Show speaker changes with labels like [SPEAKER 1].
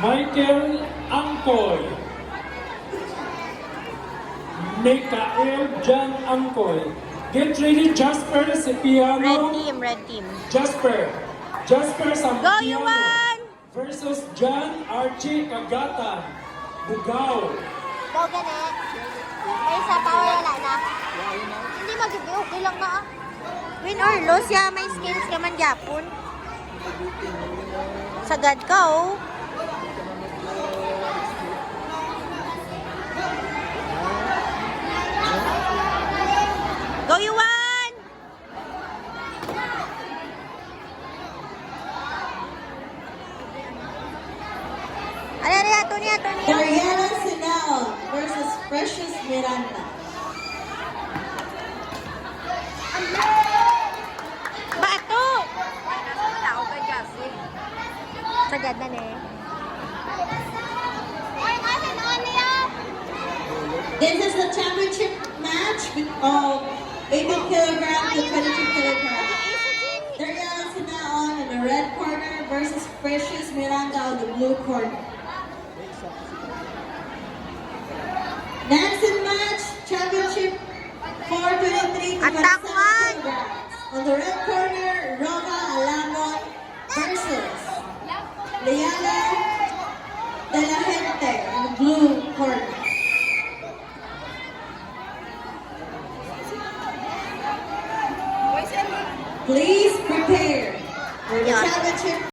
[SPEAKER 1] Michael Angkoy. Mikael Jan Angkoy. Get ready, Jasper Cipiano.
[SPEAKER 2] Red team.
[SPEAKER 1] Jasper
[SPEAKER 2] Go,
[SPEAKER 1] Sampiano
[SPEAKER 2] Yuan!
[SPEAKER 1] versus John Archie Kagatan. Bugao.
[SPEAKER 2] Go, gani. May isa pa, wala na. Hindi mag-ibi, okay lang na. Win or lose, ya, may skills ka man gyapon. Sagad ka, oh. Go, Yuan! Ano, ato niya.
[SPEAKER 3] Dariana Sinao versus Precious Miranda.
[SPEAKER 2] Bato! Sagad na, ne.
[SPEAKER 3] This is the championship match of 18 kilograms to 22 kilograms. Dariana Sinao in the red corner versus Precious Miranda on the blue corner. Next in match, championship 423 to 27 kilograms. On the red corner, Roma Alamon versus Liana De La Gente in the blue corner.